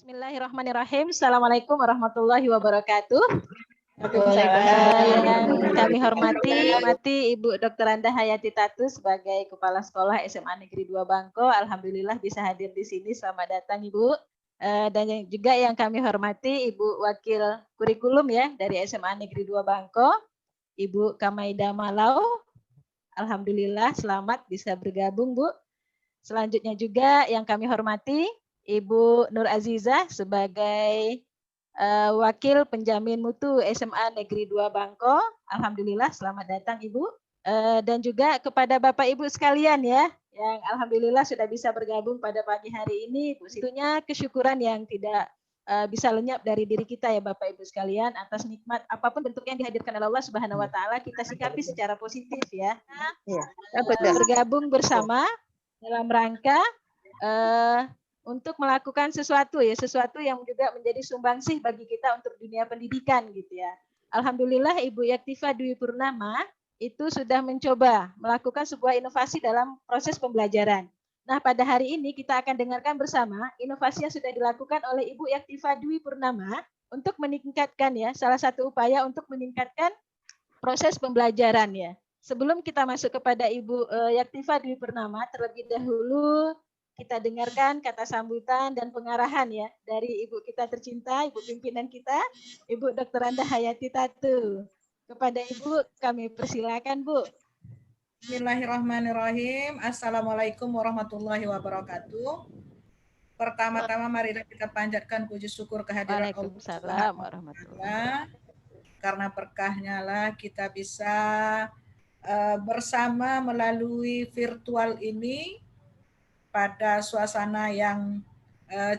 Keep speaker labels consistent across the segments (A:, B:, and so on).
A: Bismillahirrahmanirrahim. Assalamualaikum warahmatullahi wabarakatuh.
B: Waalaikumsalam.
A: Yang kami hormati Ibu Dr. Anda Hayati Tatu sebagai Kepala Sekolah SMA Negeri 2 Bangko. Alhamdulillah bisa hadir di sini. Selamat datang Ibu. Dan juga yang kami hormati Ibu Wakil Kurikulum ya dari SMA Negeri 2 Bangko, Ibu Kamaida Malau. Alhamdulillah selamat bisa bergabung Bu. Selanjutnya juga yang kami hormati Ibu Nur Aziza sebagai Wakil Penjamin Mutu SMA Negeri 2 Bangko. Alhamdulillah selamat datang Ibu. Dan juga kepada Bapak Ibu sekalian ya, yang alhamdulillah sudah bisa bergabung pada pagi hari ini. Tentunya kesyukuran yang tidak bisa lenyap dari diri kita ya Bapak Ibu sekalian, atas nikmat apapun bentuk yang dihadirkan oleh Allah Subhanahu wa taala, kita sikapi secara positif ya. Bergabung bersama dalam rangka untuk melakukan sesuatu yang juga menjadi sumbangsih bagi kita untuk dunia pendidikan gitu ya. Alhamdulillah Ibu Yaktifa Dwi Purnama itu sudah mencoba melakukan sebuah inovasi dalam proses pembelajaran. Nah, pada hari ini kita akan dengarkan bersama inovasi yang sudah dilakukan oleh Ibu Yaktifa Dwi Purnama untuk meningkatkan ya, salah satu upaya untuk meningkatkan proses pembelajaran ya. Sebelum kita masuk kepada Ibu Yaktifa Dwi Purnama, terlebih dahulu kita dengarkan kata sambutan dan pengarahan ya dari Ibu kita tercinta, Ibu pimpinan kita, Ibu Dr. Anda Hayati Tatu. Kepada Ibu kami persilakan Bu.
B: Bismillahirrahmanirrahim. Assalamualaikum warahmatullahi wabarakatuh. Pertama-tama mari kita panjatkan puji syukur kehadirat Allah
A: Waalaikumsalam warahmatullahi.
B: Karena berkahnya lah kita bisa bersama melalui virtual ini pada suasana yang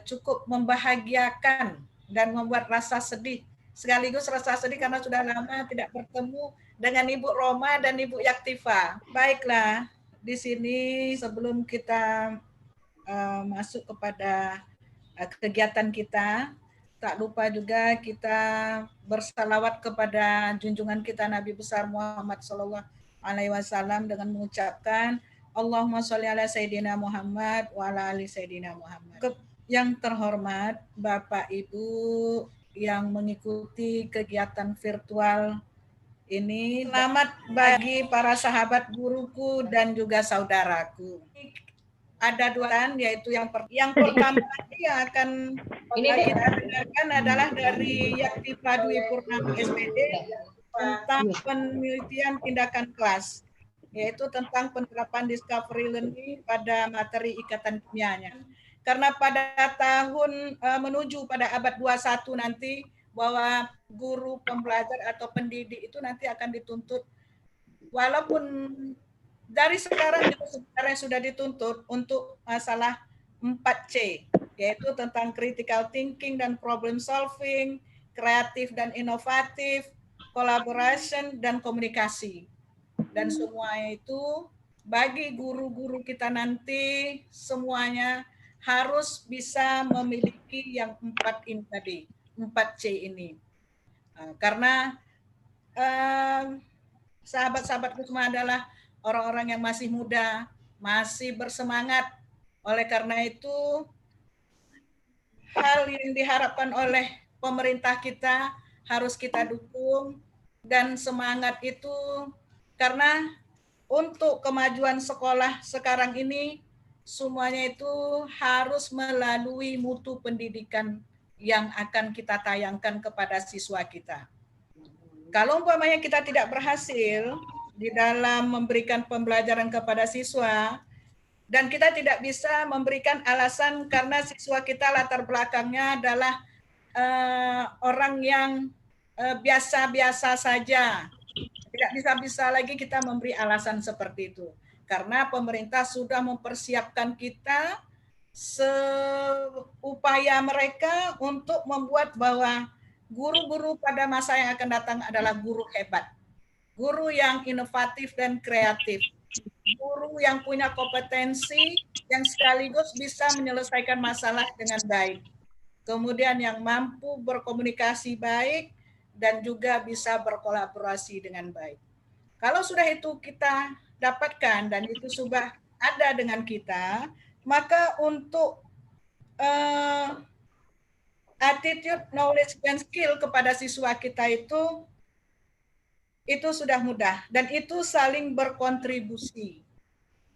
B: cukup membahagiakan dan membuat rasa sedih. Sekaligus rasa sedih karena sudah lama tidak bertemu dengan Ibu Roma dan Ibu Yaktifa. Baiklah, di sini sebelum kita masuk kepada kegiatan kita, tak lupa juga kita bersalawat kepada junjungan kita Nabi besar Muhammad SAW dengan mengucapkan Allahumma sholli ala Sayyidina Muhammad wa ala ali Sayyidina Muhammad. Yang terhormat Bapak Ibu yang mengikuti kegiatan virtual ini, selamat bagi para sahabat guruku dan juga saudaraku. Ada dua, yaitu yang pertama yang akan kita dengarkan adalah dari Yaktifa Dwi Purnama SPD tentang penelitian tindakan kelas, yaitu tentang penerapan discovery learning pada materi ikatan kimianya. Karena pada tahun menuju pada abad 21 nanti, bahwa guru pembelajar atau pendidik itu nanti akan dituntut, walaupun dari sekarang juga sebenarnya sudah dituntut untuk masalah 4C, yaitu tentang critical thinking dan problem solving, kreatif dan inovatif, collaboration dan komunikasi. Dan semuanya itu bagi guru-guru kita nanti semuanya harus bisa memiliki yang 4 ini tadi, 4C ini. Karena sahabat-sahabatku semua adalah orang-orang yang masih muda, masih bersemangat. Oleh karena itu, hal yang diharapkan oleh pemerintah kita harus kita dukung, dan semangat itu karena untuk kemajuan sekolah sekarang ini semuanya itu harus melalui mutu pendidikan yang akan kita tayangkan kepada siswa kita. Kalau umpamanya kita tidak berhasil di dalam memberikan pembelajaran kepada siswa, dan kita tidak bisa memberikan alasan karena siswa kita latar belakangnya adalah orang yang biasa-biasa saja. Tidak bisa lagi kita memberi alasan seperti itu. Karena pemerintah sudah mempersiapkan kita seupaya mereka untuk membuat bahwa guru-guru pada masa yang akan datang adalah guru hebat. Guru yang inovatif dan kreatif. Guru yang punya kompetensi yang sekaligus bisa menyelesaikan masalah dengan baik. Kemudian yang mampu berkomunikasi baik dan juga bisa berkolaborasi dengan baik. Kalau sudah itu kita dapatkan dan itu sudah ada dengan kita, maka untuk attitude, knowledge, dan skill kepada siswa kita itu sudah mudah, dan itu saling berkontribusi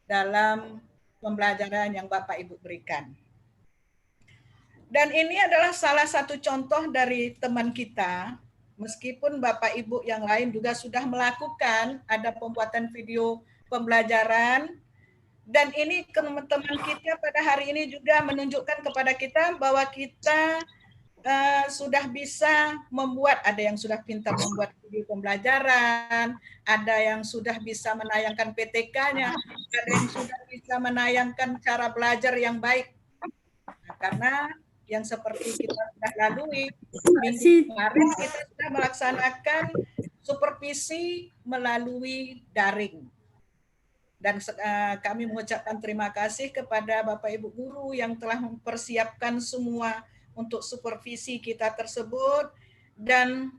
B: dalam pembelajaran yang Bapak Ibu berikan. Dan ini adalah salah satu contoh dari teman kita, meskipun Bapak Ibu yang lain juga sudah melakukan, ada pembuatan video pembelajaran, dan ini teman-teman kita pada hari ini juga menunjukkan kepada kita bahwa kita sudah bisa membuat, ada yang sudah pintar membuat video pembelajaran, ada yang sudah bisa menayangkan PTK-nya, ada yang sudah bisa menayangkan cara belajar yang baik. Nah, karena yang seperti kita sudah lalui, minggu kemarin kita sudah melaksanakan supervisi melalui daring. Dan kami mengucapkan terima kasih kepada Bapak Ibu Guru yang telah mempersiapkan semua untuk supervisi kita tersebut, dan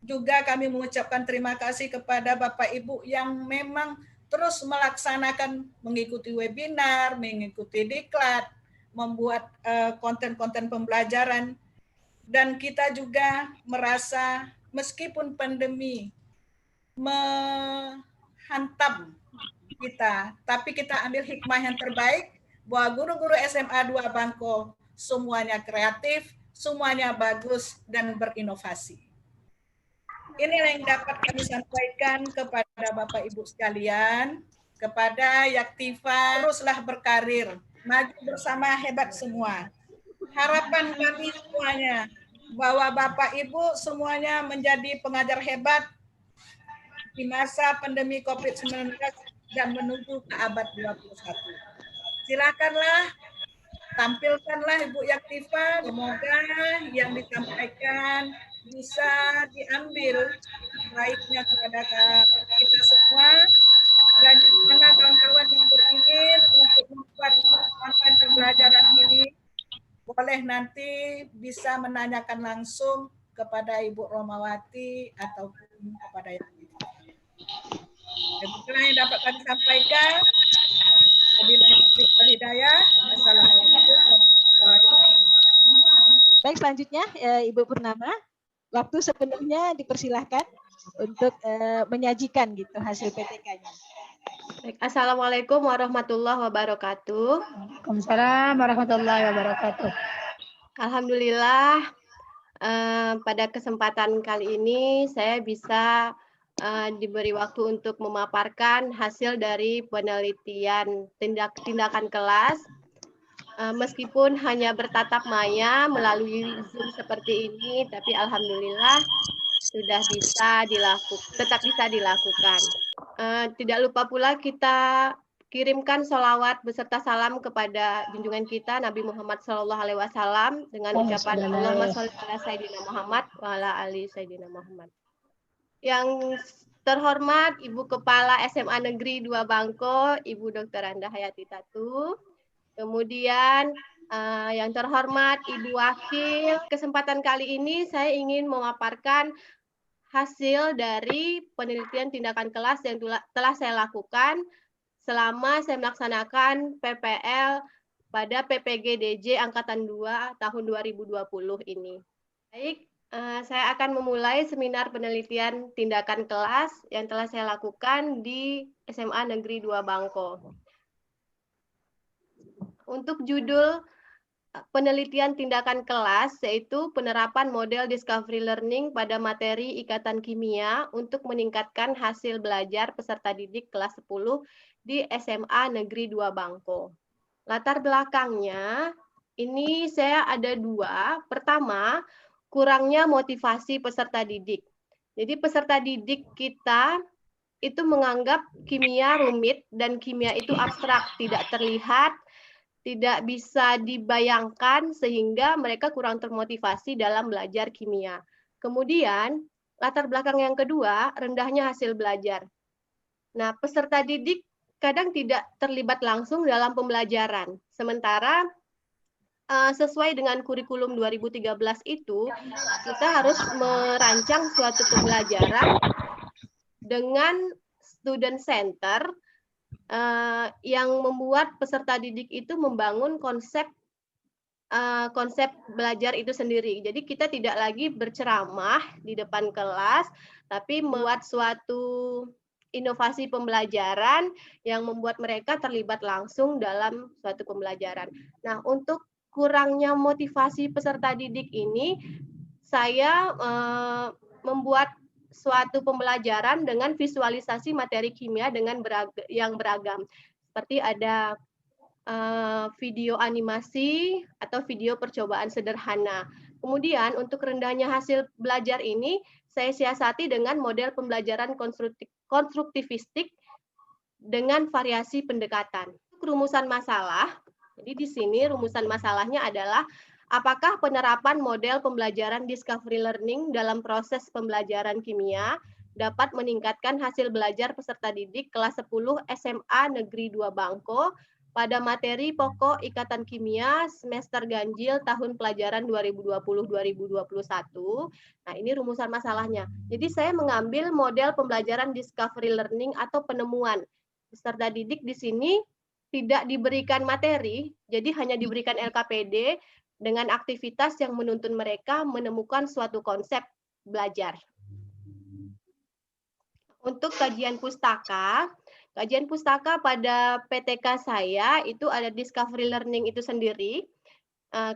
B: juga kami mengucapkan terima kasih kepada Bapak Ibu yang memang terus melaksanakan, mengikuti webinar, mengikuti diklat, membuat konten-konten pembelajaran, dan kita juga merasa meskipun pandemi menghantam kita, tapi kita ambil hikmah yang terbaik bahwa guru-guru SMA 2 Bangko semuanya kreatif, semuanya bagus dan berinovasi. Inilah yang dapat kami sampaikan kepada Bapak Ibu sekalian, kepada Yaktiva, teruslah berkarir, maju bersama hebat semua. Harapan kami semuanya bahwa Bapak Ibu semuanya menjadi pengajar hebat di masa pandemi COVID-19 dan menuju ke abad 21. Silakanlah, tampilkanlah Ibu Yaktiva, semoga yang disampaikan bisa diambil baiknya kepada kita semua, dan yang mana kawan-kawan yang beringin untuk membuat konten pembelajaran ini boleh nanti bisa menanyakan langsung kepada Ibu Romawati ataupun kepada yang lain. Demikianlah yang dapat kami sampaikan. Wabillahi taufiq wal hidayah. Assalamualaikum warahmatullahi wabarakatuh.
A: Baik, selanjutnya Ibu Purnama, waktu sepenuhnya dipersilahkan untuk menyajikan gitu hasil PTK-nya.
C: Baik, Assalamualaikum warahmatullahi wabarakatuh.
D: Waalaikumsalam warahmatullahi wabarakatuh.
C: Alhamdulillah, pada kesempatan kali ini saya bisa diberi waktu untuk memaparkan hasil dari penelitian tindakan kelas. Meskipun hanya bertatap maya melalui Zoom seperti ini, tapi alhamdulillah sudah bisa tetap bisa dilakukan. Tidak lupa pula kita kirimkan sholawat beserta salam kepada junjungan kita Nabi Muhammad SAW dengan ucapan Allahumma sholli ala Sayyidina Muhammad wa ala ali Sayyidina Muhammad. Yang terhormat Ibu Kepala SMA Negeri 2 Bangko, Ibu Dr. Anda Hayati Tatu. Kemudian yang terhormat Ibu Wakil, kesempatan kali ini saya ingin memaparkan hasil dari penelitian tindakan kelas yang telah saya lakukan selama saya melaksanakan PPL pada PPG-DJ Angkatan 2 tahun 2020 ini. Baik, saya akan memulai seminar penelitian tindakan kelas yang telah saya lakukan di SMA Negeri 2 Bangko. Untuk judul penelitian tindakan kelas, yaitu penerapan model discovery learning pada materi ikatan kimia untuk meningkatkan hasil belajar peserta didik kelas 10 di SMA Negeri 2 Bangko. Latar belakangnya, ini saya ada dua. Pertama, kurangnya motivasi peserta didik. Jadi peserta didik kita itu menganggap kimia rumit dan kimia itu abstrak, tidak terlihat, tidak bisa dibayangkan, sehingga mereka kurang termotivasi dalam belajar kimia. Kemudian, latar belakang yang kedua, rendahnya hasil belajar. Nah, peserta didik kadang tidak terlibat langsung dalam pembelajaran. Sementara sesuai dengan kurikulum 2013 itu, kita harus merancang suatu pembelajaran dengan student center yang membuat peserta didik itu membangun konsep konsep belajar itu sendiri. Jadi kita tidak lagi berceramah di depan kelas, tapi membuat suatu inovasi pembelajaran yang membuat mereka terlibat langsung dalam suatu pembelajaran. Nah, untuk kurangnya motivasi peserta didik ini, saya membuat suatu pembelajaran dengan visualisasi materi kimia dengan yang beragam. Seperti ada video animasi atau video percobaan sederhana. Kemudian untuk rendahnya hasil belajar ini, saya siasati dengan model pembelajaran konstruktivistik dengan variasi pendekatan. Rumusan masalah, jadi di sini rumusan masalahnya adalah apakah penerapan model pembelajaran discovery learning dalam proses pembelajaran kimia dapat meningkatkan hasil belajar peserta didik kelas 10 SMA Negeri 2 Bangko pada materi pokok Ikatan Kimia semester ganjil tahun pelajaran 2020-2021. Nah, ini rumusan masalahnya. Jadi saya mengambil model pembelajaran discovery learning atau penemuan. Peserta didik di sini tidak diberikan materi, jadi hanya diberikan LKPD dengan aktivitas yang menuntun mereka menemukan suatu konsep belajar. Untuk kajian pustaka pada PTK saya itu ada discovery learning itu sendiri,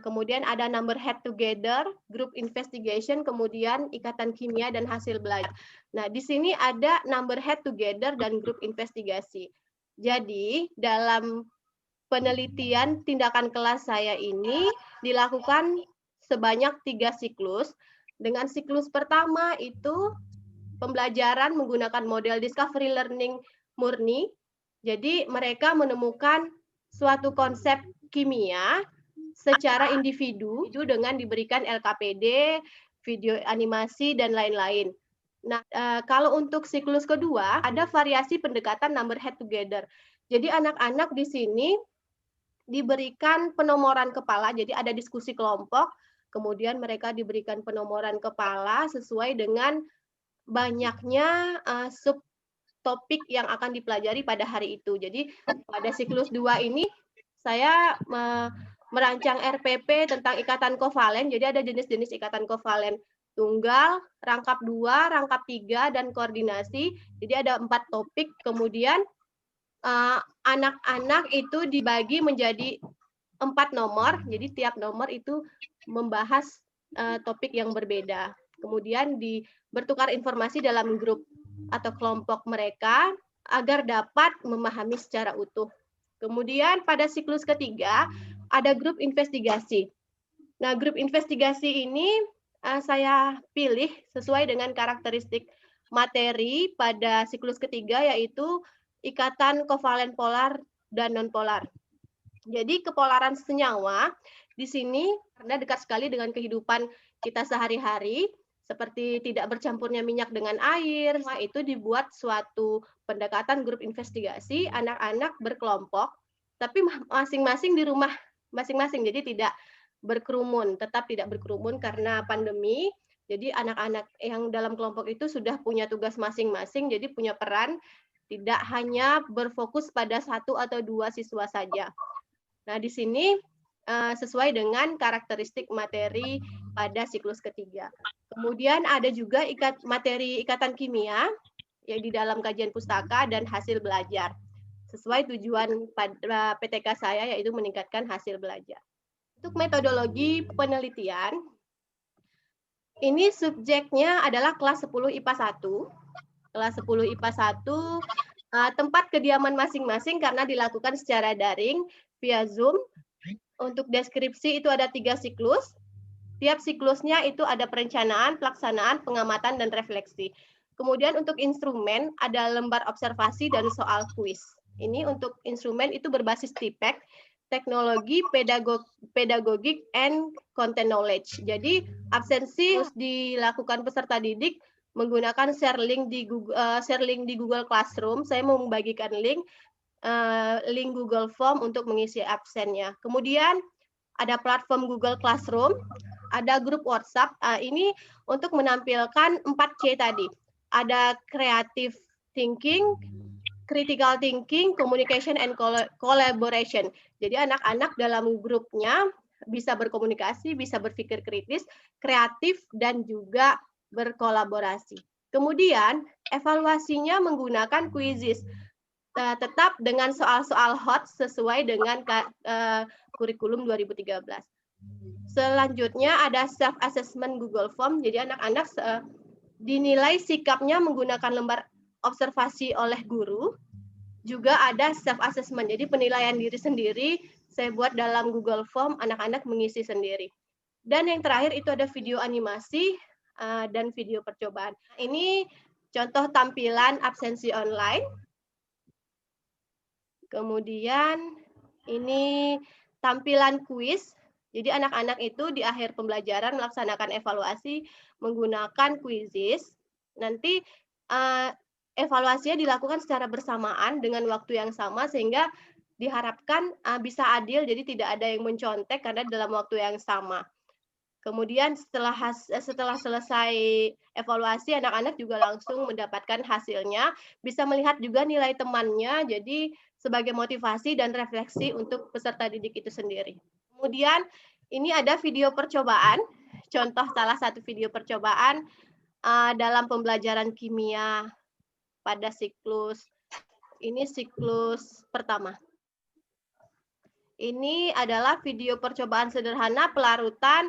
C: kemudian ada number head together, group investigation, kemudian ikatan kimia dan hasil belajar. Nah, di sini ada number head together dan group investigasi. Jadi, dalam penelitian tindakan kelas saya ini dilakukan sebanyak 3 siklus. Dengan siklus pertama itu pembelajaran menggunakan model discovery learning murni. Jadi mereka menemukan suatu konsep kimia secara individu dengan diberikan LKPD, video animasi, dan lain-lain. Nah, kalau untuk siklus kedua, ada variasi pendekatan number head together. Jadi anak-anak di sini diberikan penomoran kepala, jadi ada diskusi kelompok, kemudian mereka diberikan penomoran kepala sesuai dengan banyaknya subtopik yang akan dipelajari pada hari itu. Jadi pada siklus 2 ini saya merancang RPP tentang ikatan kovalen. Jadi ada jenis-jenis ikatan kovalen tunggal, rangkap 2, rangkap 3, dan koordinasi. Jadi ada 4 topik. Kemudian anak-anak itu dibagi menjadi 4 nomor. Jadi tiap nomor itu membahas topik yang berbeda. Kemudian bertukar informasi dalam grup atau kelompok mereka agar dapat memahami secara utuh. Kemudian pada siklus ketiga ada grup investigasi. Nah, grup investigasi ini saya pilih sesuai dengan karakteristik materi pada siklus ketiga, yaitu ikatan kovalen polar dan nonpolar. Jadi kepolaran senyawa di sini karena dekat sekali dengan kehidupan kita sehari-hari, seperti tidak bercampurnya minyak dengan air, itu dibuat suatu pendekatan grup investigasi, anak-anak berkelompok, tapi masing-masing di rumah masing-masing, jadi tidak berkerumun, tetap tidak berkerumun karena pandemi. Jadi anak-anak yang dalam kelompok itu sudah punya tugas masing-masing, jadi punya peran, tidak hanya berfokus pada 1 atau 2 siswa saja. Nah, di sini sesuai dengan karakteristik materi pada siklus ketiga. Kemudian ada juga materi ikatan kimia yang di dalam kajian pustaka dan hasil belajar. Sesuai tujuan pada PTK saya, yaitu meningkatkan hasil belajar. Untuk metodologi penelitian, ini subjeknya adalah kelas 10 IPA 1. Kelas 10 IPA 1, tempat kediaman masing-masing karena dilakukan secara daring via Zoom. Untuk deskripsi itu ada 3 siklus. Tiap siklusnya itu ada perencanaan, pelaksanaan, pengamatan, dan refleksi. Kemudian untuk instrumen ada lembar observasi dan soal kuis. Ini untuk instrumen itu berbasis TPEC, teknologi pedagogik and content knowledge. Jadi absensi harus dilakukan peserta didik menggunakan share link di Google Classroom. Saya mau membagikan link Google Form untuk mengisi absennya. Kemudian ada platform Google Classroom, ada grup WhatsApp. Ini untuk menampilkan 4C tadi. Ada creative thinking, critical thinking, communication, and collaboration. Jadi anak-anak dalam grupnya bisa berkomunikasi, bisa berpikir kritis, kreatif, dan juga berkolaborasi. Kemudian, evaluasinya menggunakan quizzes, tetap dengan soal-soal hot sesuai dengan kurikulum 2013. Selanjutnya ada self-assessment Google Form, jadi anak-anak dinilai sikapnya menggunakan lembar observasi oleh guru. Juga ada self-assessment, jadi penilaian diri sendiri, saya buat dalam Google Form, anak-anak mengisi sendiri. Dan yang terakhir itu ada video animasi dan video percobaan. Ini contoh tampilan absensi online. Kemudian ini tampilan kuis. Jadi anak-anak itu di akhir pembelajaran melaksanakan evaluasi menggunakan quizzes. Nanti evaluasinya dilakukan secara bersamaan dengan waktu yang sama sehingga diharapkan bisa adil, jadi tidak ada yang mencontek karena dalam waktu yang sama. Kemudian setelah selesai evaluasi, anak-anak juga langsung mendapatkan hasilnya, bisa melihat juga nilai temannya, jadi sebagai motivasi dan refleksi untuk peserta didik itu sendiri. Kemudian ini ada video percobaan, contoh salah satu video percobaan dalam pembelajaran kimia pada siklus pertama. Ini adalah video percobaan sederhana pelarutan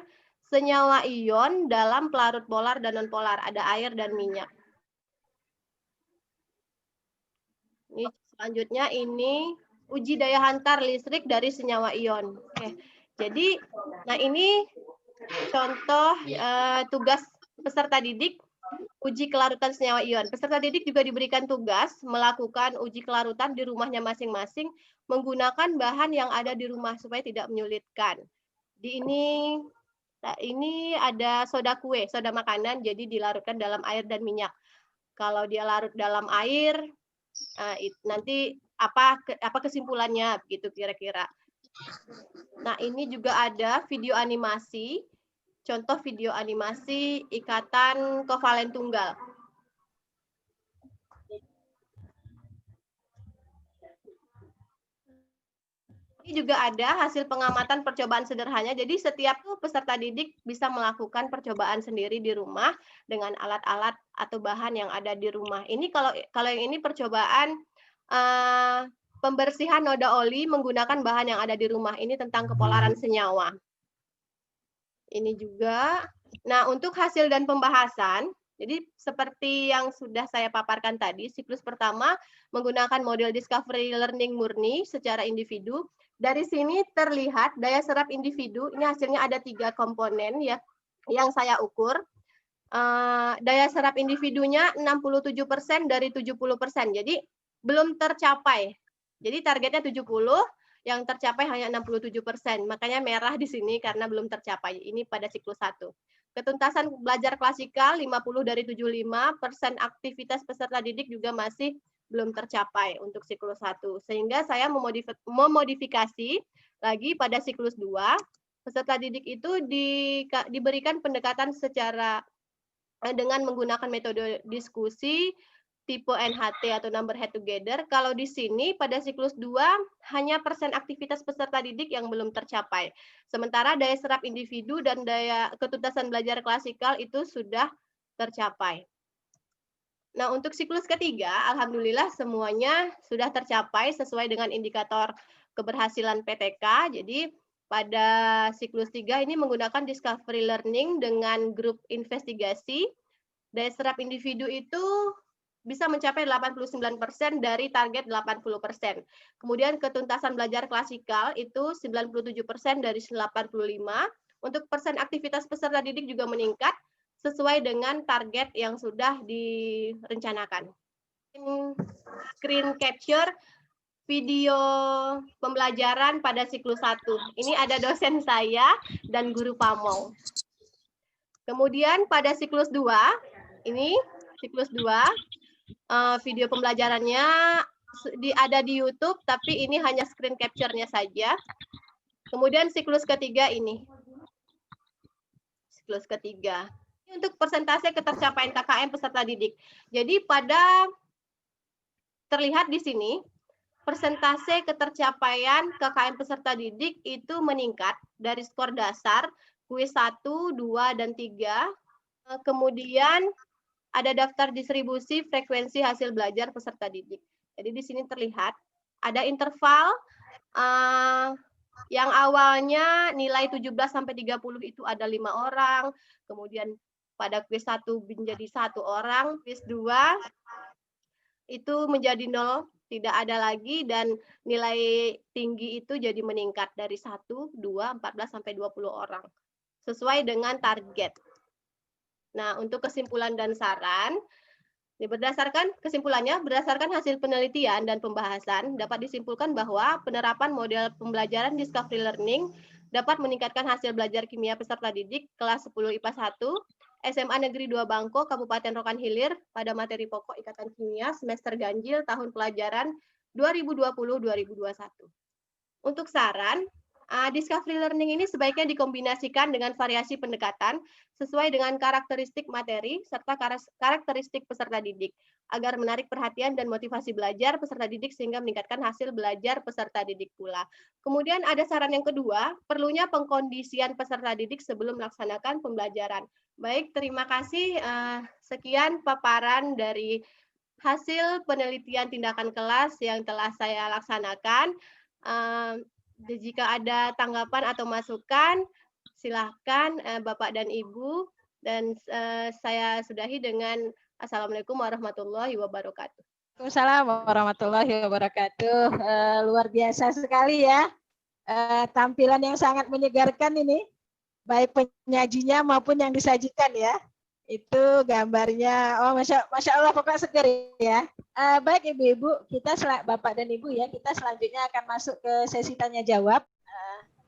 C: senyawa ion dalam pelarut polar dan non-polar, ada air dan minyak. Ini selanjutnya ini uji daya hantar listrik dari senyawa ion. Oke. Jadi, nah ini contoh tugas peserta didik uji kelarutan senyawa ion. Peserta didik juga diberikan tugas melakukan uji kelarutan di rumahnya masing-masing menggunakan bahan yang ada di rumah supaya tidak menyulitkan. Ini ada soda kue, soda makanan, jadi dilarutkan dalam air dan minyak. Kalau dia larut dalam air, nanti apa kesimpulannya begitu kira-kira. Nah, ini juga ada video animasi. Contoh video animasi ikatan kovalen tunggal. Ini juga ada hasil pengamatan percobaan sederhana. Jadi setiap peserta didik bisa melakukan percobaan sendiri di rumah dengan alat-alat atau bahan yang ada di rumah. Ini kalau yang ini percobaan pembersihan noda oli menggunakan bahan yang ada di rumah. Ini tentang kepolaran senyawa. Ini juga. Nah, untuk hasil dan pembahasan, jadi seperti yang sudah saya paparkan tadi, siklus pertama menggunakan model discovery learning murni secara individu. Dari sini terlihat daya serap individu, ini hasilnya ada 3 komponen ya yang saya ukur. Daya serap individunya 67% dari 70%, jadi belum tercapai. Jadi targetnya 70, yang tercapai hanya 67%. Makanya merah di sini karena belum tercapai. Ini pada siklus 1. Ketuntasan belajar klasikal 50 dari 75%, aktivitas peserta didik juga masih belum tercapai untuk siklus 1. Sehingga saya memodifikasi lagi pada siklus 2. Peserta didik itu diberikan pendekatan secara dengan menggunakan metode diskusi, tipe NHT atau number head together. Kalau di sini pada siklus 2 hanya persen aktivitas peserta didik yang belum tercapai. Sementara daya serap individu dan daya ketuntasan belajar klasikal itu sudah tercapai. Nah, untuk siklus ketiga, alhamdulillah semuanya sudah tercapai sesuai dengan indikator keberhasilan PTK. Jadi pada siklus 3 ini menggunakan discovery learning dengan grup investigasi. Daya serap individu itu bisa mencapai 89% dari target 80%. Kemudian ketuntasan belajar klasikal itu 97% dari 85%. Untuk persen aktivitas peserta didik juga meningkat sesuai dengan target yang sudah direncanakan. Screen capture video pembelajaran pada siklus 1. Ini ada dosen saya dan guru pamong. Kemudian pada siklus 2, ini siklus 2, video pembelajarannya ada di YouTube, tapi ini hanya screen capture-nya saja. Kemudian siklus ketiga ini. Siklus ketiga. Ini untuk persentase ketercapaian KKM peserta didik. Jadi terlihat di sini, persentase ketercapaian KKM peserta didik itu meningkat dari skor dasar kuis 1, 2, dan 3. Kemudian ada daftar distribusi frekuensi hasil belajar peserta didik. Jadi di sini terlihat ada interval yang awalnya nilai 17 sampai 30 itu ada 5 orang, kemudian pada kuis 1 menjadi 1 orang, kuis 2 itu menjadi 0, tidak ada lagi, dan nilai tinggi itu jadi meningkat dari 1, 2, 14 sampai 20 orang sesuai dengan target. Nah, untuk kesimpulan dan saran, berdasarkan hasil penelitian dan pembahasan, dapat disimpulkan bahwa penerapan model pembelajaran Discovery Learning dapat meningkatkan hasil belajar kimia peserta didik kelas 10 IPA 1, SMA Negeri 2 Bangko, Kabupaten Rokan Hilir pada materi pokok Ikatan Kimia semester ganjil tahun pelajaran 2020-2021. Untuk saran, Discovery Learning ini sebaiknya dikombinasikan dengan variasi pendekatan sesuai dengan karakteristik materi serta karakteristik peserta didik agar menarik perhatian dan motivasi belajar peserta didik sehingga meningkatkan hasil belajar peserta didik pula. Kemudian ada saran yang kedua, perlunya pengkondisian peserta didik sebelum melaksanakan pembelajaran. Baik, terima kasih. Sekian paparan dari hasil penelitian tindakan kelas yang telah saya laksanakan. Jika ada tanggapan atau masukan, silahkan Bapak dan Ibu. Dan saya sudahi dengan Assalamualaikum warahmatullahi wabarakatuh.
A: Waalaikumsalam warahmatullahi wabarakatuh. Luar biasa sekali ya. Tampilan yang sangat menyegarkan ini. Baik penyajinya maupun yang disajikan ya. Itu gambarnya, Masya Allah, pokoknya segar ya. Baik Ibu-Ibu, Bapak dan Ibu ya, kita selanjutnya akan masuk ke sesi tanya jawab.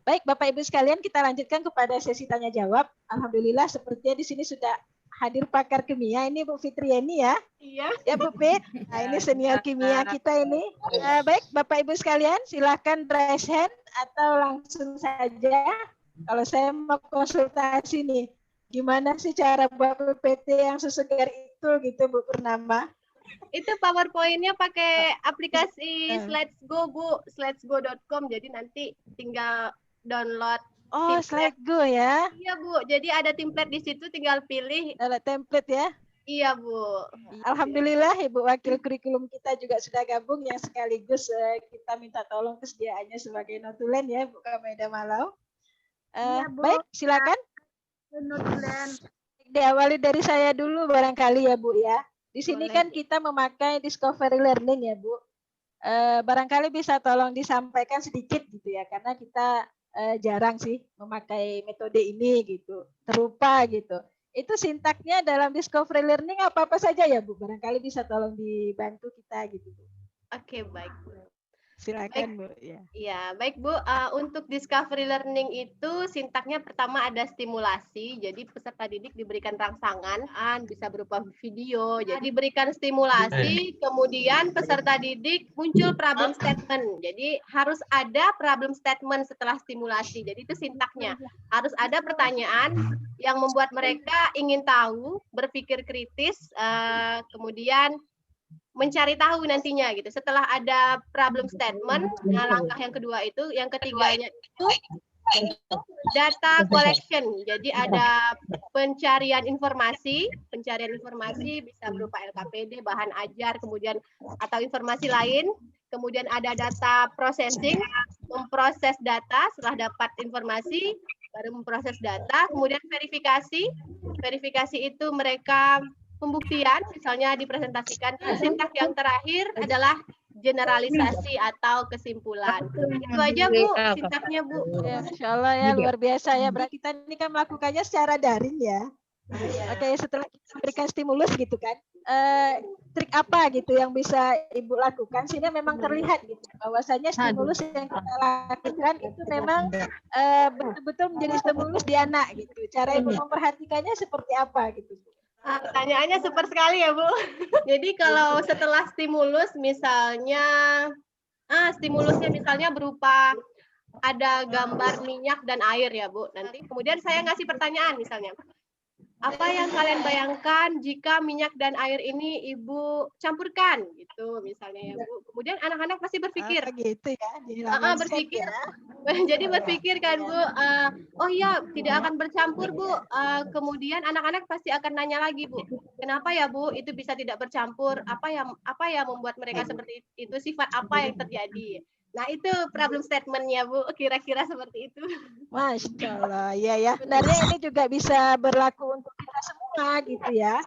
A: Baik Bapak Ibu sekalian, kita lanjutkan kepada sesi tanya jawab. Alhamdulillah sepertinya di sini sudah hadir pakar kimia, ini Bu Fitriani ya.
C: Iya.
A: Ya Bu Fit, nah ini senior kimia kita ini. Baik Bapak Ibu sekalian, silakan raise hand atau langsung saja. Kalau saya mau konsultasi nih, gimana sih cara buat PPT yang sesegar itu gitu Bu Purnama?
C: Itu PowerPoint-nya pakai aplikasi Slides.go Bu, slides.go.com. Jadi nanti tinggal download.
A: Oh, Slides.go ya?
C: Iya Bu, jadi ada template di situ, tinggal pilih.
A: Ada template ya?
C: Iya Bu.
A: Alhamdulillah Ibu Wakil Kurikulum kita juga sudah gabung yang sekaligus kita minta tolong kesediaannya sebagai notulen ya Bu Kameda Malau.
E: Iya, Bu.
A: Baik, silakan.
E: Notulen.
A: Diawali dari saya dulu barangkali ya Bu ya. Di sini
C: Boleh.
A: kan kita memakai Discovery Learning ya Bu. Barangkali bisa tolong disampaikan sedikit gitu ya, karena kita jarang sih memakai metode ini gitu, serupa gitu. Itu sintaknya dalam Discovery Learning apa-apa saja ya Bu? Barangkali bisa tolong dibantu kita gitu Bu.
C: Oke, baik Bu.
A: Silakan Bu ya.
C: Ya, baik Bu. Untuk Discovery Learning itu sintaknya pertama ada stimulasi. Jadi peserta didik diberikan rangsangan, bisa berupa video. Jadi diberikan stimulasi, kemudian peserta didik muncul problem statement. Jadi harus ada problem statement setelah stimulasi. Jadi itu sintaknya. Harus ada pertanyaan yang membuat mereka ingin tahu, berpikir kritis, kemudian mencari tahu nantinya gitu. Setelah ada problem statement, nah langkah yang kedua itu, yang ketiganya itu data collection. Jadi ada pencarian informasi bisa berupa LKPD, bahan ajar, kemudian atau informasi lain. Kemudian ada data processing, memproses data setelah dapat informasi, baru memproses data. Kemudian verifikasi. Verifikasi itu mereka pembuktian, misalnya dipresentasikan. Sintak yang terakhir adalah generalisasi atau kesimpulan. Itu aja Bu, sintaknya Bu.
A: Ya, Masya Allah ya, luar biasa ya. Berarti kita ini kan melakukannya secara daring ya. Oke, setelah kita berikan stimulus gitu kan, trik apa gitu yang bisa Ibu lakukan sehingga memang terlihat gitu bahwasanya stimulus yang kita lakukan itu memang betul-betul menjadi stimulus di anak gitu. Cara Ibu memperhatikannya seperti apa gitu?
C: Pertanyaannya super sekali ya Bu. Jadi kalau setelah stimulus misalnya, stimulusnya misalnya berupa ada gambar minyak dan air ya Bu. Nanti kemudian saya ngasih pertanyaan misalnya, Apa yang kalian bayangkan jika minyak dan air ini Ibu campurkan gitu misalnya ya Bu. Kemudian anak-anak pasti berpikir,
A: Gitu ya, di halaman set
C: berpikir,
A: ya.
C: jadi berpikir kan Bu, oh ya tidak akan bercampur Bu. Kemudian anak-anak pasti akan nanya lagi Bu, kenapa ya Bu itu bisa tidak bercampur? Apa yang membuat mereka seperti itu? Sifat apa yang terjadi? Nah itu problem statement-nya Bu, kira-kira seperti itu.
A: Masya Allah, ya ya. Sebenarnya ini juga bisa berlaku untuk kita semua gitu ya.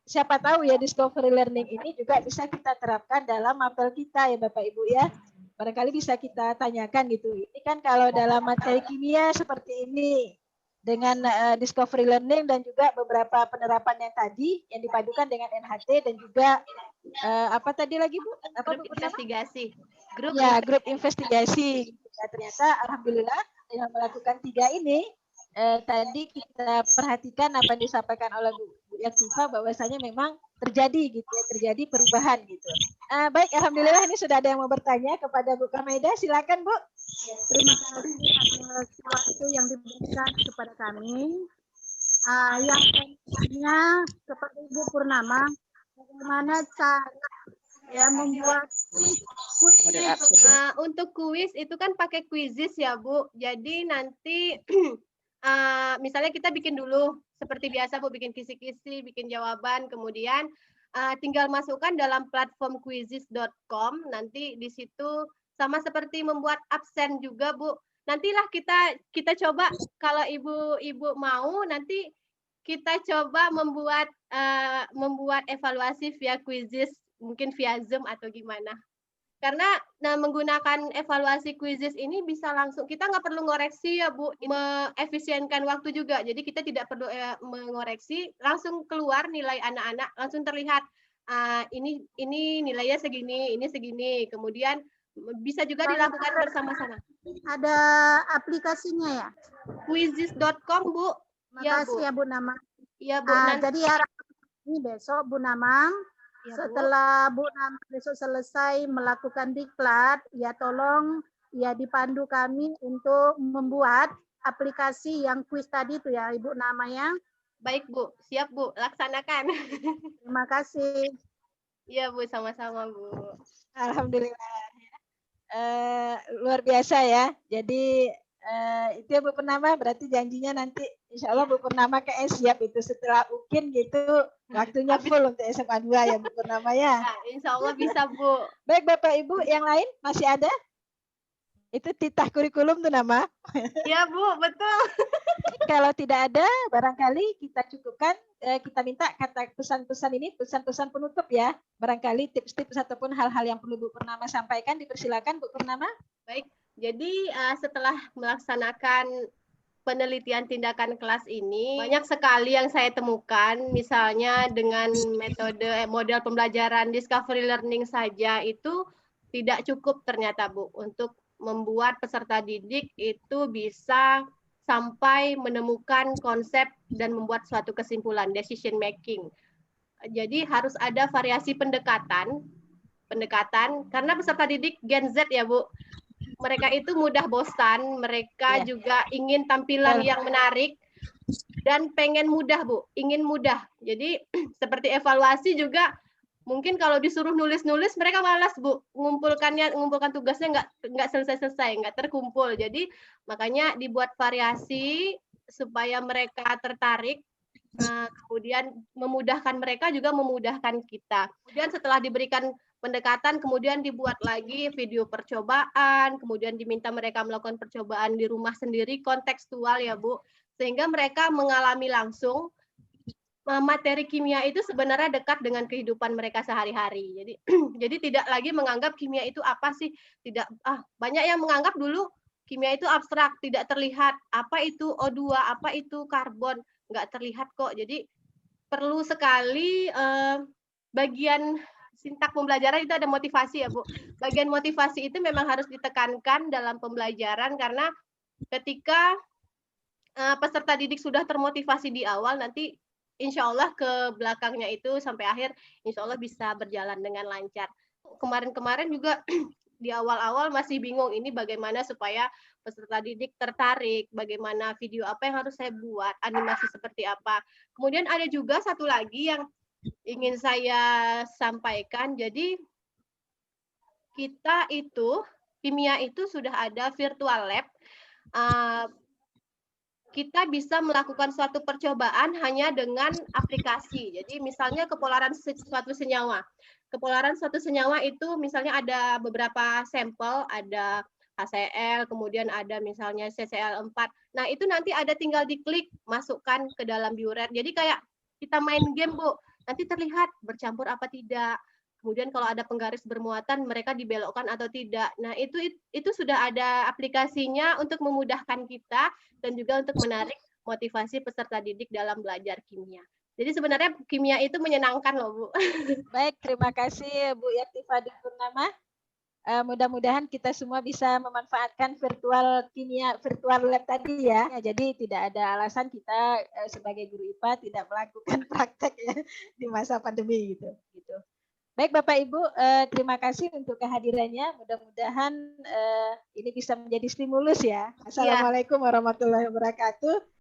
A: Siapa tahu ya discovery learning ini juga bisa kita terapkan dalam mapel kita ya Bapak Ibu ya. Barangkali bisa kita tanyakan gitu. Ini kan kalau dalam materi kimia seperti ini dengan discovery learning dan juga beberapa penerapan yang tadi yang dipadukan dengan NHT dan juga apa tadi lagi Bu? Apa
C: Grup
A: Bu?
C: investigasi.
A: Grup investigasi. Ya, ternyata alhamdulillah dengan melakukan 3 ini tadi kita perhatikan apa yang disampaikan oleh Bu Yaktifa bahwasanya memang terjadi gitu ya, terjadi perubahan gitu. Baik, alhamdulillah ini sudah ada yang mau bertanya kepada Bu Kameda, silakan Bu.
E: Terima kasih atas waktu yang diberikan kepada kami. Yang bertanya kepada Ibu Purnama, bagaimana cara ya membuat kuis?
C: Untuk kuis itu kan pakai quizzes ya Bu. Jadi nanti misalnya kita bikin dulu seperti biasa Bu, bikin kisi-kisi, bikin jawaban, kemudian tinggal masukkan dalam platform quizzes.com. Nanti di situ sama seperti membuat absen juga Bu. Nantilah kita coba kalau ibu mau nanti kita coba membuat evaluasi via quizzes, mungkin via Zoom atau gimana. Karena menggunakan evaluasi quizzes ini bisa langsung, kita nggak perlu ngoreksi ya Bu, mengefisienkan waktu juga. Jadi kita tidak perlu mengoreksi, langsung keluar nilai anak-anak, langsung terlihat ini nilainya segini, ini segini. Kemudian bisa juga dilakukan bersama-sama.
E: Ada aplikasinya ya?
C: Quizzes.com Bu.
E: Makasih ya Bu Nama.
C: Iya Bu.
E: Jadi ya ini besok Bu Namang. Ya, setelah Bu Namang besok selesai melakukan diklat, ya tolong ya dipandu kami untuk membuat aplikasi yang kuis tadi itu ya Ibu namanya.
C: Baik Bu, siap Bu, laksanakan.
E: Terima kasih.
C: Iya Bu, sama-sama Bu.
A: Alhamdulillah. Luar biasa ya. Jadi itu ya Bu Purnama, berarti janjinya nanti insya Allah Bu Purnama kayak siap itu setelah UKIN gitu waktunya full untuk SMA 2 ya Bu Purnama ya.
C: Nah, insya Allah bisa Bu.
A: Baik Bapak Ibu yang lain masih ada? Itu titah kurikulum tuh nama.
C: Iya Bu, betul.
A: Kalau tidak ada barangkali kita cukupkan, kita minta kata pesan-pesan ini, pesan-pesan penutup ya. Barangkali tips-tips ataupun hal-hal yang perlu Bu Purnama sampaikan, dipersilakan Bu Purnama.
C: Baik, jadi setelah melaksanakan penelitian tindakan kelas ini, banyak sekali yang saya temukan, misalnya dengan model pembelajaran discovery learning saja itu tidak cukup ternyata Bu, untuk membuat peserta didik itu bisa sampai menemukan konsep dan membuat suatu kesimpulan, decision making. Jadi harus ada variasi pendekatan, karena peserta didik Gen Z ya Bu, mereka itu mudah bosan, mereka juga ingin tampilan yang menarik dan pengen mudah Bu, ingin mudah. Jadi seperti evaluasi juga mungkin kalau disuruh nulis-nulis mereka malas Bu, mengumpulkan tugasnya nggak selesai-selesai, nggak terkumpul. Jadi makanya dibuat variasi supaya mereka tertarik, kemudian memudahkan mereka juga memudahkan kita. Kemudian setelah diberikan pendekatan, kemudian dibuat lagi video percobaan, kemudian diminta mereka melakukan percobaan di rumah sendiri, kontekstual ya Bu, sehingga mereka mengalami langsung materi kimia itu sebenarnya dekat dengan kehidupan mereka sehari-hari. Jadi tidak lagi menganggap kimia itu apa sih? Banyak yang menganggap dulu kimia itu abstrak, tidak terlihat. Apa itu O2, apa itu karbon, nggak terlihat kok. Jadi perlu sekali bagian sintak pembelajaran itu ada motivasi ya Bu. Bagian motivasi itu memang harus ditekankan dalam pembelajaran, karena ketika peserta didik sudah termotivasi di awal, nanti insya Allah ke belakangnya itu sampai akhir insya Allah bisa berjalan dengan lancar. Kemarin-kemarin juga di awal-awal masih bingung ini bagaimana supaya peserta didik tertarik, bagaimana video apa yang harus saya buat, animasi seperti apa. Kemudian ada juga satu lagi yang ingin saya sampaikan. Jadi kita itu kimia itu sudah ada virtual lab. Kita bisa melakukan suatu percobaan hanya dengan aplikasi. Jadi misalnya kepolaran suatu senyawa. Kepolaran suatu senyawa itu misalnya ada beberapa sampel, ada HCl, kemudian ada misalnya CCl4. Nah, itu nanti ada tinggal diklik, masukkan ke dalam biuret. Jadi kayak kita main game, Bu. Nanti terlihat bercampur apa tidak. Kemudian kalau ada penggaris bermuatan, mereka dibelokkan atau tidak. Nah, itu sudah ada aplikasinya untuk memudahkan kita dan juga untuk menarik motivasi peserta didik dalam belajar kimia. Jadi sebenarnya kimia itu menyenangkan loh, Bu.
A: Baik, terima kasih Bu Yati Fadil Purnama. Mudah-mudahan kita semua bisa memanfaatkan virtual lab tadi ya. Jadi tidak ada alasan kita sebagai guru IPA tidak melakukan praktek ya di masa pandemi gitu. Baik Bapak Ibu, terima kasih untuk kehadirannya. Mudah-mudahan ini bisa menjadi stimulus ya. Assalamualaikum warahmatullahi wabarakatuh.